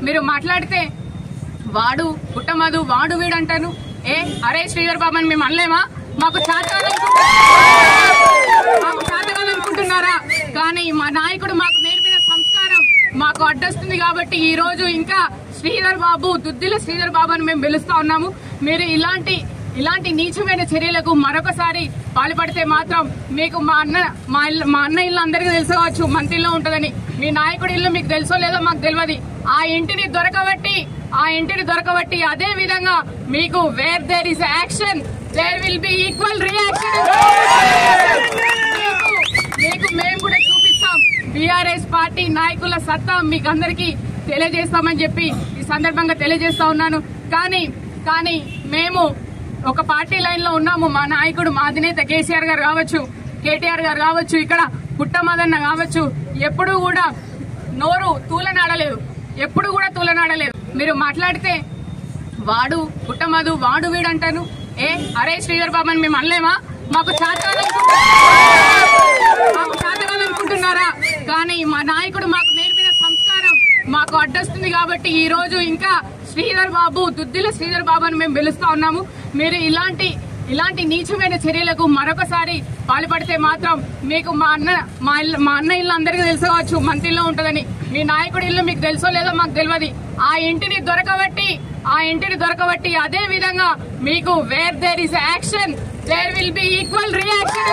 మీరు మాట్లాడితే వాడు పుట్టమదు వాడు వీడు అంటాను. అరే శ్రీధర్ బాబు అని మేము అనలేమా? మాకు చాతగాలనుకుంటున్నారా? కానీ మా నాయకుడు మాకు నేర్పిన సంస్కారం మాకు అడ్డొస్తుంది కాబట్టి ఈ రోజు ఇంకా శ్రీధర్ బాబు దుద్దిల శ్రీధర్ బాబు అని మేము పిలుస్తా ఉన్నాము. మీరు ఇలాంటి నీచమైన చర్యలకు మరొకసారి పాల్పడితే మాత్రం మీకు మా అన్న ఇల్లు అందరికీ తెలుసుకోవచ్చు, మంత్రిలో ఉంటదని. మీ నాయకుడి ఇల్లు మీకు తెలుసో లేదో మాకు తెలియదు. ఆ ఇంటిని దొరకబట్టి అదే విధంగా మీకు where there is action there will be equal reaction. మీకు మేము కూడా చూపిస్తాం. బీఆర్ఎస్ పార్టీ నాయకుల సత్తా మీకు అందరికీ తెలియజేస్తామని చెప్పి ఈ సందర్భంగా తెలియజేస్తా ఉన్నాను. కానీ మేము ఒక పార్టీ లైన్ లో ఉన్నాము. మా నాయకుడు మా అధినేత కేసీఆర్ గారు కావచ్చు, కేటీఆర్ గారు కావచ్చు, ఇక్కడ పుట్టమదన్న కావచ్చు, ఎప్పుడూ కూడా నోరు తూలనాడలేదు. మీరు మాట్లాడితే వాడు పుట్టమదు వాడు వీడు అంటాను. అరే శ్రీధర్ బాబు అని మేము అనలేమా? మాకు చాతగాలనుకుంటున్నారా? కానీ మా నాయకుడు మాకు నేర్పిన సంస్కారం మాకు అడ్డొస్తుంది కాబట్టి ఈ రోజు ఇంకా శ్రీధర్ బాబు దుద్దిల శ్రీధర్ బాబు అని మేము పిలుస్తా ఉన్నాము. మీరు ఇలాంటి నీచమైన చర్యలకు మరొకసారి పాల్పడితే మాత్రం మీకు మా అన్న ఇల్లు అందరికీ తెలుసుకోవచ్చు, మంత్రిలో ఉంటదని. మీ నాయకుడి ఇల్లు మీకు తెలుసో లేదో మాకు తెలియదు. ఆ ఇంటిని దొరకబట్టి అదే విధంగా మీకు where there is action there will be equal reaction.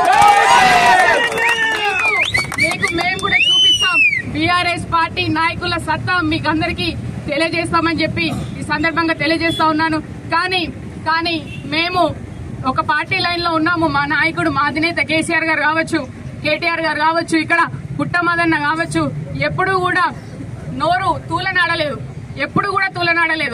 మీకు మేము కూడా చూపిస్తాం. బీఆర్ఎస్ పార్టీ నాయకుల సత్తా మీకు అందరికీ తెలియజేస్తామని చెప్పి ఈ సందర్భంగా తెలియజేస్తా ఉన్నాను. కానీ మేము ఒక పార్టీ లైన్ లో ఉన్నాము. మా నాయకుడు మా అధినేత కేసీఆర్ గారు కావచ్చు, కేటీఆర్ గారు కావచ్చు, ఇక్కడ పుట్టమదన్న కావచ్చు, ఎప్పుడూ కూడా నోరు తూలనాడలేదు.